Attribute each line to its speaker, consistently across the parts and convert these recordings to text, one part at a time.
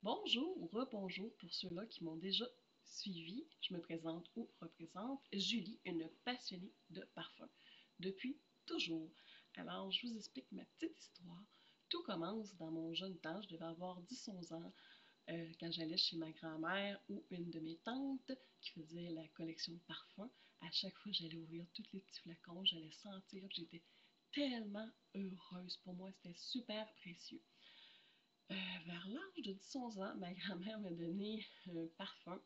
Speaker 1: Bonjour ou rebonjour pour ceux-là qui m'ont déjà suivi. Je me présente ou représente Julie, une passionnée de parfum depuis toujours. Alors, je vous explique ma petite histoire. Tout commence dans mon jeune temps, je devais avoir 10-11 ans, quand j'allais chez ma grand-mère ou une de mes tantes qui faisait la collection de parfums. À chaque fois, j'allais ouvrir tous les petits flacons, j'allais sentir, j'étais tellement heureuse. Pour moi, c'était super précieux. Vers l'âge de 10-11 ans, ma grand-mère m'a donné un parfum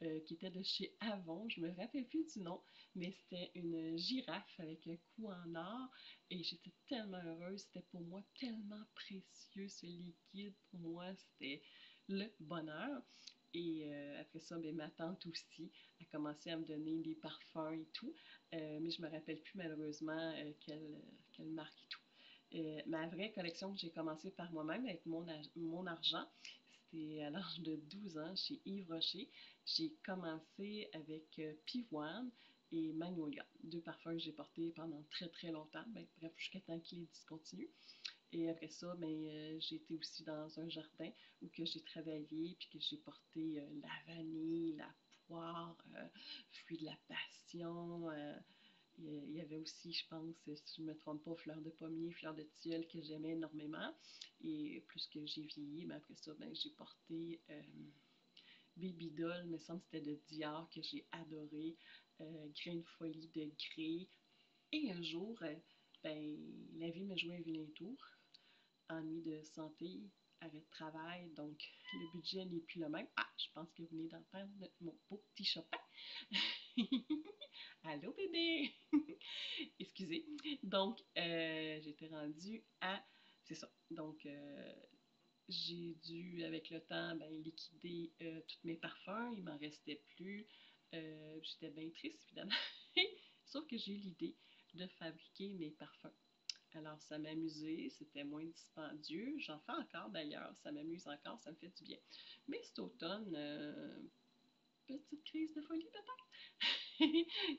Speaker 1: qui était de chez Avon. Je me rappelle plus du nom, mais c'était une girafe avec un cou en or et j'étais tellement heureuse. C'était pour moi tellement précieux ce liquide. Pour moi, c'était le bonheur. Et après ça, ben, ma tante aussi a commencé à me donner des parfums et tout, mais je me rappelle plus malheureusement quelle marque et tout. Ma vraie collection que j'ai commencé par moi-même avec mon argent, c'était à l'âge de 12 ans chez Yves Rocher. J'ai commencé avec Pivoine et Magnolia, deux parfums que j'ai portés pendant très très longtemps, ben, bref, jusqu'à temps qu'ils discontinuent. Et après ça, ben, j'ai été aussi dans un jardin où que j'ai travaillé, puis que j'ai porté la vanille, la poire, fruit de la passion. Il y avait aussi, je pense, si je ne me trompe pas, fleur de pommier, fleur de tilleul que j'aimais énormément. Et plus que j'ai vieilli, mais après ça, ben, j'ai porté Baby Doll, mais ça me semble que c'était de Dior que j'ai adoré. Grain de folie de Grey. Et un jour, ben, la vie m'a joué un vilain tour. Ennui de santé, arrêt de travail, donc le budget n'est plus le même. Ah, je pense que vous venez d'entendre mon beau petit Chopin. Allô bébé! Excusez. Donc, j'étais rendue à... C'est ça. Donc, j'ai dû, avec le temps, ben, liquider tous mes parfums. Il m'en restait plus. J'étais bien triste, évidemment. Sauf que j'ai eu l'idée de fabriquer mes parfums. Alors, ça m'amusait, c'était moins dispendieux. J'en fais encore d'ailleurs, ça m'amuse encore, ça me fait du bien. Mais cet automne, petite crise de folie peut-être.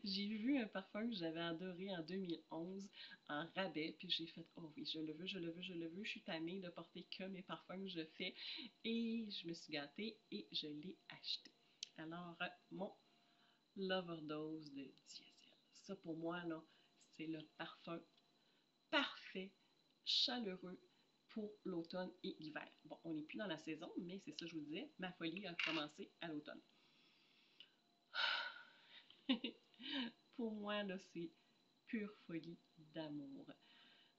Speaker 1: J'ai vu un parfum que j'avais adoré en 2011 en rabais, puis j'ai fait oh oui, je le veux, je le veux, je le veux. Je suis tannée de porter que mes parfums que je fais et je me suis gâtée et je l'ai acheté. Alors, mon Loverdose de Diesel. Ça pour moi, là, c'est le parfum parfait, chaleureux pour l'automne et l'hiver. Bon, on n'est plus dans la saison, mais c'est ça que je vous disais, ma folie a commencé à l'automne. Pour moi, là, c'est pure folie d'amour.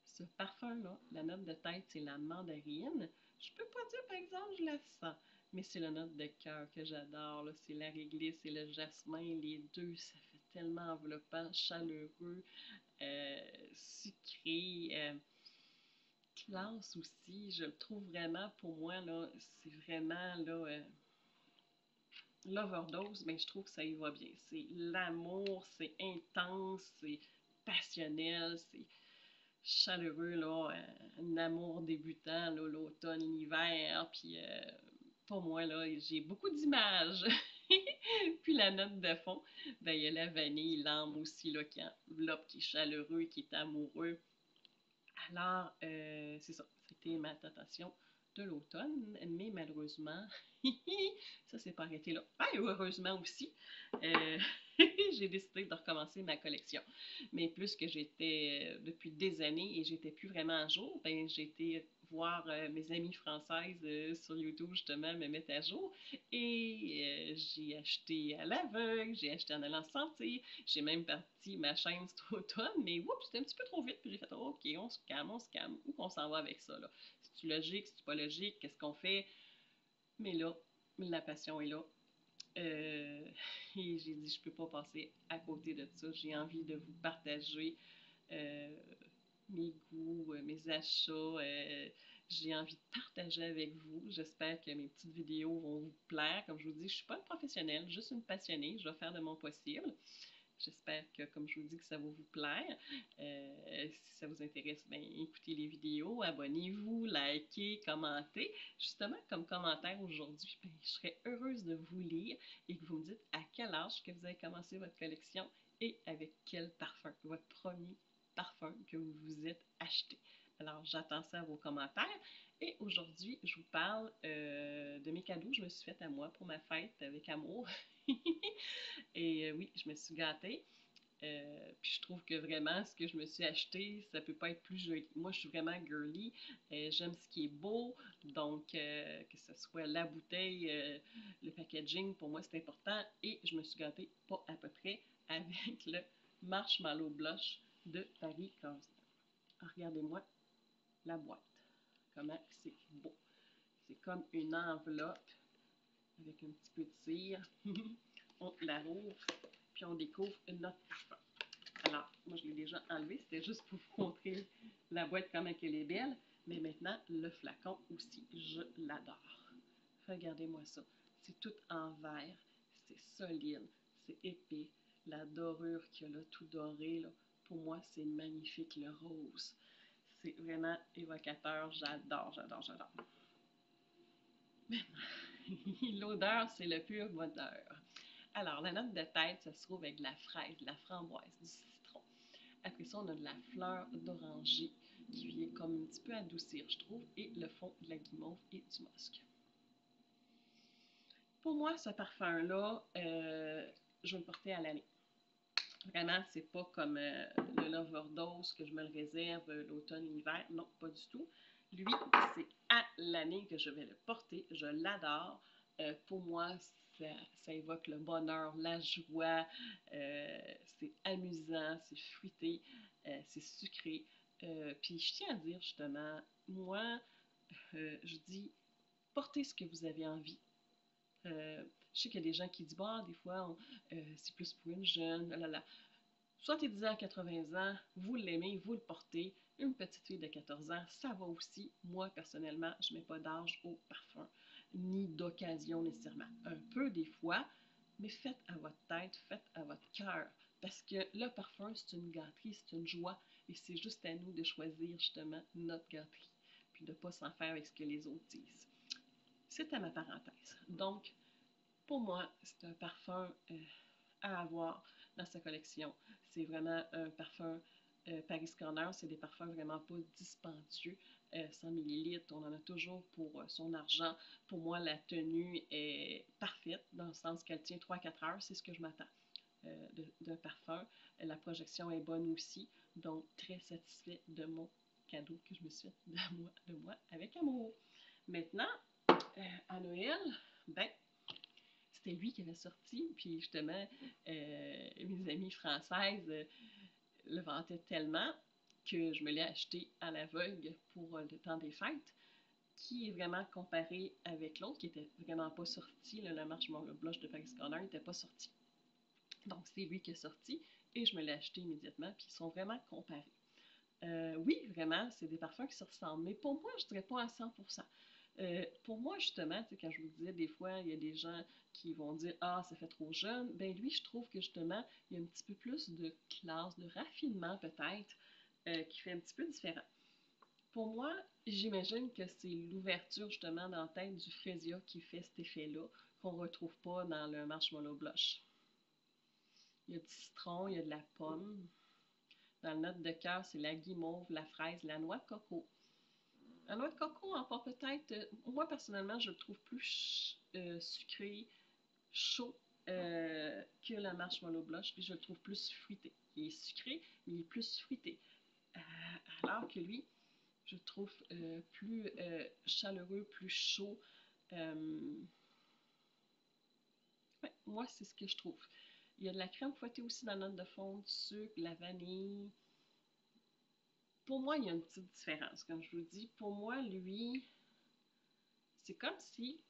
Speaker 1: Ce parfum-là, la note de tête, c'est la mandarine. Je peux pas dire, par exemple, je la sens, mais c'est la note de cœur que j'adore. C'est la réglisse et le jasmin, les deux, ça fait tellement enveloppant, chaleureux, sucré, classe aussi. Je le trouve vraiment, pour moi, là, c'est vraiment, là, l'overdose, mais je trouve que ça y va bien. C'est l'amour, c'est intense, c'est passionnel, c'est chaleureux, là, un amour débutant, là, l'automne, l'hiver, puis pour moi, là, j'ai beaucoup d'images. Puis la note de fond, ben, il y a la vanille, l'âme aussi, là, qui enveloppe, qui est chaleureux, qui est amoureux. Alors, c'est ça, c'était ma tentation de l'automne, mais malheureusement, ça s'est pas arrêté là. Ah, et heureusement aussi, euh, j'ai décidé de recommencer ma collection. Mais plus que j'étais depuis des années et j'étais plus vraiment à jour, ben j'ai été voir mes amies françaises sur YouTube justement me mettre à jour et j'ai acheté à l'aveugle, j'ai acheté en allant sentir, j'ai même parti ma chaîne cet automne, mais oups, c'était un petit peu trop vite, puis j'ai fait oh, ok, on se calme, où qu'on s'en va avec ça là? C'est-tu logique, c'est-tu pas logique, qu'est-ce qu'on fait? Mais là, la passion est là. Euh, et j'ai dit, je peux pas passer à côté de ça. J'ai envie de vous partager euh, mes goûts, mes achats. J'ai envie de partager avec vous. J'espère que mes petites vidéos vont vous plaire. Comme je vous dis, je suis pas une professionnelle, juste une passionnée. Je vais faire de mon possible. J'espère que, comme je vous dis, que ça va vous plaire. Si ça vous intéresse, bien, écoutez les vidéos, abonnez-vous, likez, commentez. Justement, comme commentaire aujourd'hui, bien, je serais heureuse de vous lire et que vous me dites à quel âge que vous avez commencé votre collection et avec quel parfum, votre premier parfum que vous vous êtes acheté. Alors, j'attends ça à vos commentaires Et aujourd'hui, je vous parle de mes cadeaux que je me suis fait à moi pour ma fête avec amour. Et oui, je me suis gâtée. Puis je trouve que vraiment, ce que je me suis acheté, ça peut pas être plus joli. Moi, je suis vraiment girly. J'aime ce qui est beau. Donc, que ce soit la bouteille, le packaging, pour moi, c'est important. Et je me suis gâtée pas à peu près avec le Marshmallow Blush de Paris Constant. Regardez-moi la boîte. Comment c'est beau. C'est comme une enveloppe avec un petit peu de cire. On la rouvre, puis on découvre notre parfum. Alors, moi, je l'ai déjà enlevé. C'était juste pour vous montrer la boîte, comme elle est belle. Mais maintenant, le flacon aussi, je l'adore. Regardez-moi ça. C'est tout en verre. C'est solide. C'est épais. La dorure qu'il y a là, tout doré, là, pour moi, c'est magnifique, le rose. C'est vraiment évocateur. J'adore, j'adore, j'adore. L'odeur, c'est le pur bonheur. Alors, la note de tête, ça se trouve avec de la fraise, de la framboise, du citron. Après ça, on a de la fleur d'oranger qui vient comme un petit peu adoucir, je trouve, et le fond de la guimauve et du musc. Pour moi, ce parfum-là, je vais le porter à l'année. Vraiment, c'est pas comme le Loverdose que je me le réserve l'automne, l'hiver. Non, pas du tout. Lui, c'est à l'année que je vais le porter. Je l'adore. Pour moi, ça évoque le bonheur, la joie. C'est amusant, c'est fruité, c'est sucré. Puis je tiens à dire justement, moi, je dis, portez ce que vous avez envie. Je sais qu'il y a des gens qui disent, bah, des fois, c'est plus pour une jeune, là, là. 70 ans, 80 ans, vous l'aimez, vous le portez. Une petite fille de 14 ans, ça va aussi. Moi, personnellement, je ne mets pas d'âge au parfum, ni d'occasion nécessairement. Un peu des fois, mais faites à votre tête, faites à votre cœur. Parce que le parfum, c'est une gâterie, c'est une joie, et c'est juste à nous de choisir justement notre gâterie, puis de ne pas s'en faire avec ce que les autres disent. C'était ma parenthèse. Donc, pour moi, c'est un parfum à avoir dans sa collection. C'est vraiment un parfum Paris Corner, c'est des parfums vraiment pas dispendieux. 100 millilitres, on en a toujours pour son argent. Pour moi, la tenue est parfaite, dans le sens qu'elle tient 3-4 heures, c'est ce que je m'attends d'un parfum. La projection est bonne aussi, donc très satisfait de mon cadeau que je me suis fait de moi avec amour. Maintenant, à Noël, ben, c'était lui qui avait sorti, puis justement, mes amies françaises le vantaient tellement que je me l'ai acheté à l'aveugle pour le temps des fêtes, qui est vraiment comparé avec l'autre, qui était vraiment pas sorti, le Marshmallow Blush de Paris Corner n'était pas sorti. Donc, c'est lui qui est sorti, et je me l'ai acheté immédiatement, puis ils sont vraiment comparés. Oui, vraiment, c'est des parfums qui se ressemblent, mais pour moi, je ne dirais pas à 100%. Pour moi, justement, quand je vous disais, des fois, il y a des gens qui vont dire ah, ça fait trop jeune. Ben lui, je trouve que justement, il y a un petit peu plus de classe, de raffinement peut-être, qui fait un petit peu différent. Pour moi, j'imagine que c'est l'ouverture justement dans la tête du Fresia qui fait cet effet-là, qu'on ne retrouve pas dans le Marshmallow Blush. Il y a du citron, il y a de la pomme. Dans le note de cœur, c'est la guimauve, la fraise, la noix de coco. La noix de coco encore peut-être, moi personnellement, je le trouve plus sucré, chaud que la Marshmallow Blush, puis je le trouve plus fruité. Il est sucré, mais il est plus fruité. Alors que lui, je le trouve plus chaleureux, plus chaud. Ouais, moi, c'est ce que je trouve. Il y a de la crème fouettée aussi dans la note de fond, du sucre, la vanille. Pour moi, il y a une petite différence, comme je vous dis. Pour moi, lui, c'est comme si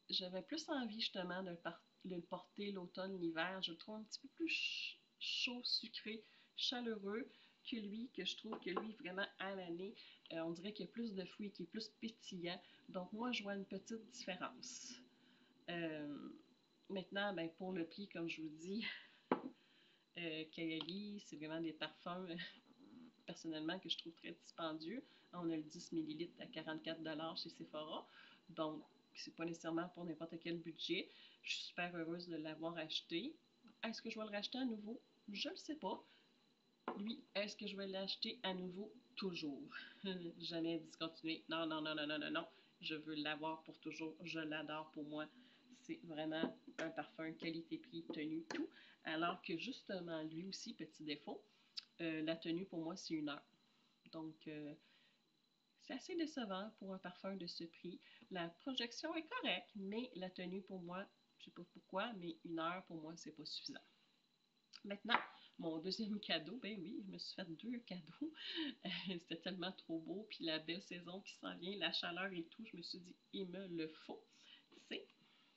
Speaker 1: j'avais plus envie justement de le porter l'automne, l'hiver. Je le trouve un petit peu plus chaud, sucré, chaleureux que lui, que je trouve que lui, vraiment à l'année, on dirait qu'il y a plus de fruits, qu'il est plus pétillant. Donc moi, je vois une petite différence. Maintenant, ben, pour le prix, comme je vous dis, Kayali, c'est vraiment des parfums, personnellement, que je trouve très dispendieux. On a le 10 ml à 44 chez Sephora. Donc, c'est pas nécessairement pour n'importe quel budget. Je suis super heureuse de l'avoir acheté. Est-ce que je vais le racheter à nouveau? Je ne sais pas. Lui, est-ce que je vais l'acheter à nouveau? toujours. Jamais discontinuer. Non, non, non, non, non, non, non. Je veux l'avoir pour toujours. Je l'adore pour moi. C'est vraiment un parfum qualité-prix, tenue, tout. Alors que justement, lui aussi, petit défaut, la tenue pour moi, c'est 1 heure. Donc, c'est assez décevant pour un parfum de ce prix. La projection est correcte, mais la tenue pour moi, je ne sais pas pourquoi, mais 1 heure pour moi, c'est pas suffisant. Maintenant, mon deuxième cadeau, ben oui, je me suis fait 2 cadeaux. C'était tellement trop beau, puis la belle saison qui s'en vient, la chaleur et tout, je me suis dit, il me le faut. C'est,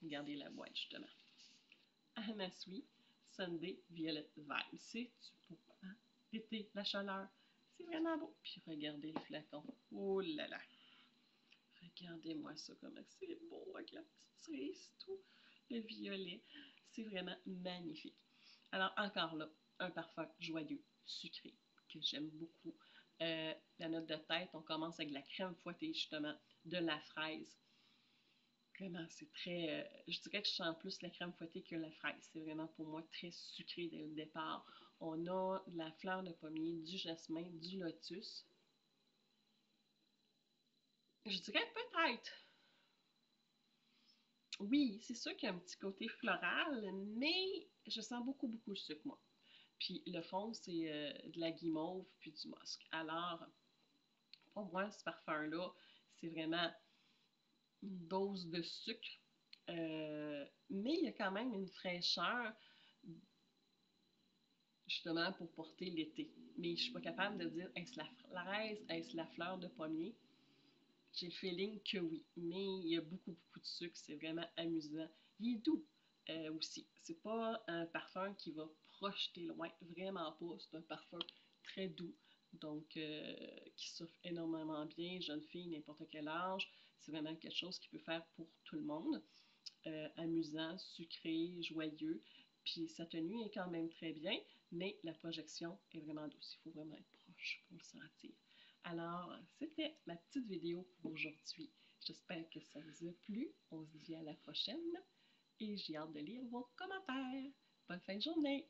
Speaker 1: regardez la boîte justement, Anna Sui Sunday Violet Vibe. C'est-tu beau, hein? L'été, la chaleur, c'est vraiment beau. Puis regardez le flacon, oh là là! Regardez-moi ça, comment c'est beau avec la petite cerise, tout, le violet. C'est vraiment magnifique. Alors, encore là, un parfum joyeux, sucré, que j'aime beaucoup. La note de tête, on commence avec la crème fouettée, justement, de la fraise. Vraiment, c'est très. Je dirais que je sens plus la crème fouettée que la fraise. C'est vraiment pour moi très sucré dès le départ. On a de la fleur de pommier, du jasmin, du lotus. Je dirais peut-être. Oui, c'est sûr qu'il y a un petit côté floral, mais je sens beaucoup, beaucoup le sucre, moi. Puis le fond, c'est de la guimauve puis du musc. Alors, pour moi, ce parfum-là, c'est vraiment une dose de sucre, mais il y a quand même une fraîcheur, justement, pour porter l'été. Mais je ne suis pas capable de dire, est-ce la fraise, est-ce la fleur de pommier? J'ai le feeling que oui, mais il y a beaucoup, beaucoup de sucre, c'est vraiment amusant. Il est doux aussi. C'est pas un parfum qui va projeter loin, vraiment pas. C'est un parfum très doux, donc qui souffle énormément bien, jeune fille, n'importe quel âge. C'est vraiment quelque chose qui peut faire pour tout le monde. Amusant, sucré, joyeux. Puis sa tenue est quand même très bien, mais la projection est vraiment douce. Il faut vraiment être proche pour le sentir. Alors, c'était ma petite vidéo pour aujourd'hui. J'espère que ça vous a plu. On se dit à la prochaine et j'ai hâte de lire vos commentaires. Bonne fin de journée!